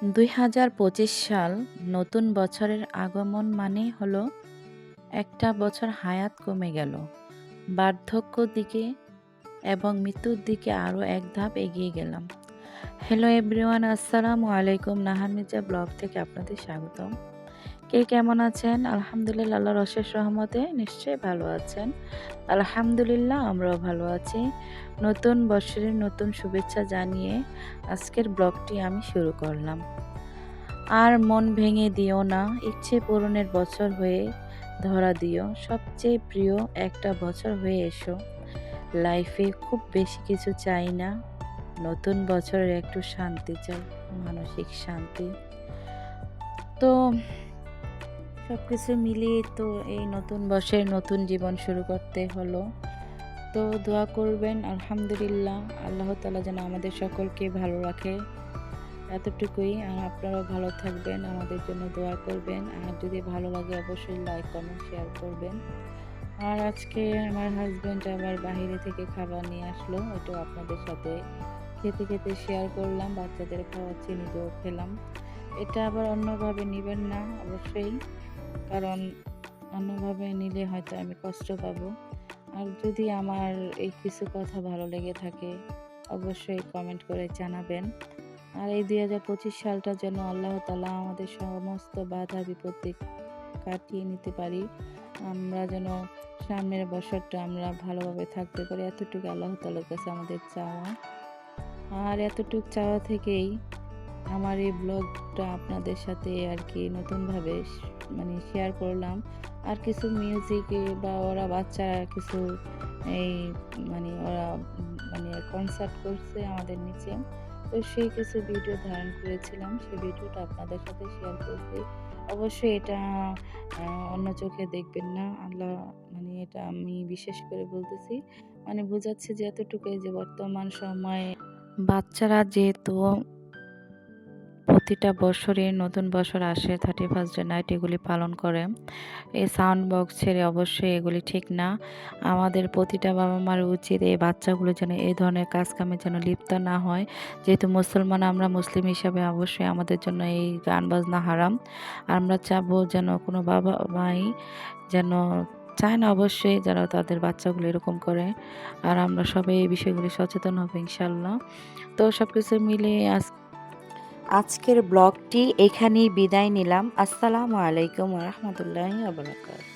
২০২৫ সাল নতুন বছরের আগমন মানে হলো একটা বছর হায়াত কমে গেল, বার্ধক্যর দিকে এবং মৃত্যুর দিকে আরও এক ধাপ এগিয়ে গেলাম। হ্যালো এভরিওয়ান, আসসালামু আলাইকুম। নাহার মির্জা ব্লগ থেকে আপনাদের স্বাগতম। কে কেমন আছেন? আলহামদুলিল্লাহ, আল্লাহর অশেষ রহমতে নিশ্চয়ই ভালো আছেন। আলহামদুলিল্লাহ, আমরাও ভালো আছি। নতুন বছরের নতুন শুভেচ্ছা জানিয়ে আজকের ব্লগটি আমি শুরু করলাম। আর মন ভেঙে দিও না, ইচ্ছে পূরণের বছর হয়ে ধরা দিও। সবচেয়ে প্রিয় একটা বছর হয়ে এসো। লাইফে খুব বেশি কিছু চাই না, নতুন বছরের একটু শান্তি চাই, মানসিক শান্তি। তো সবকিছু মিলিয়ে তো এই নতুন বছরের নতুন জীবন শুরু করতে হলো। তো দোয়া করবেন, আলহামদুলিল্লাহ, আল্লাহ তাআলা যেন আমাদের সকলকে ভালো রাখে। এতটুকুই। আর আপনারাও ভালো থাকবেন, আমাদের জন্য দোয়া করবেন। আর যদি ভালো লাগে অবশ্যই লাইক, কমেন্ট, শেয়ার করবেন। আর আজকে আমার হাজব্যান্ড আবার বাইরে থেকে খাবার নিয়ে আসলো, ওইটাও আপনাদের সাথে খেতে খেতে শেয়ার করলাম। বাচ্চাদের খাওয়াচ্ছি, নিজেও খেলাম। এটা আবার অন্যভাবে নেবেন না অবশ্যই, কারণ অন্যভাবে নিলে হয়তো আমি কষ্ট পাবো। আর যদি আমার এই কিছু কথা ভালো লেগে থাকে অবশ্যই কমেন্ট করে জানাবেন। আর এই ২০২৫ সালটা যেন আল্লাহ তাআলা আমাদের সমস্ত বাধা বিপত্তি কাটিয়ে নিতে পারি। আমরা যেন সামনের বছরটা আমরা ভালোভাবে থাকতে পারি, এতটুকু আল্লাহ তাআলার কাছে আমাদের চাওয়া। আর এতটুকু চাওয়া থেকেই আমার এই ব্লগটা আপনাদের সাথে আর কি নতুনভাবে মানে শেয়ার করলাম। আর কিছু মিউজিক বা ওরা বাচ্চারা কিছু এই মানে ওরা মানে কনসার্ট করছে আমাদের নিচে, তো সেই কিছু ভিডিও ধারণ করেছিলাম, সেই ভিডিওটা আপনাদের সাথে শেয়ার করছি। অবশ্যই এটা অন্য চোখে দেখবেন না, আল্লাহ মানে এটা আমি বিশেষ করে বলতেছি, মানে বোঝাচ্ছে যে এতটুকুই যে বর্তমান সময়ে বাচ্চারা যেহেতু প্রতিটা বছরে নতুন বছর আসে 31 নাইট এগুলি পালন করে। এই সাউন্ড বক্স ছেড়ে অবশ্যই এগুলি ঠিক না। আমাদের প্রতিটা বাবা মার উচিত এই বাচ্চাগুলো যেন এই ধরনের কাজকামে যেন লিপ্ত না হয়। যেহেতু মুসলমান, আমরা মুসলিম হিসাবে অবশ্যই আমাদের জন্য এই গান বাজনা হারাম। আর আমরা চাবো যেন কোনো বাবা মাই যেন চায় না অবশ্যই যেন তাদের বাচ্চাগুলো এরকম করে। আর আমরা সবাই এই বিষয়গুলি সচেতন হব ইনশাআল্লাহ। তো সবকিছু মিলিয়ে আজকের ব্লগটি এখানেই বিদায় নিলাম। আসসালামু আলাইকুম ওয়া রাহমাতুল্লাহি ওয়া বারাকাতুহু।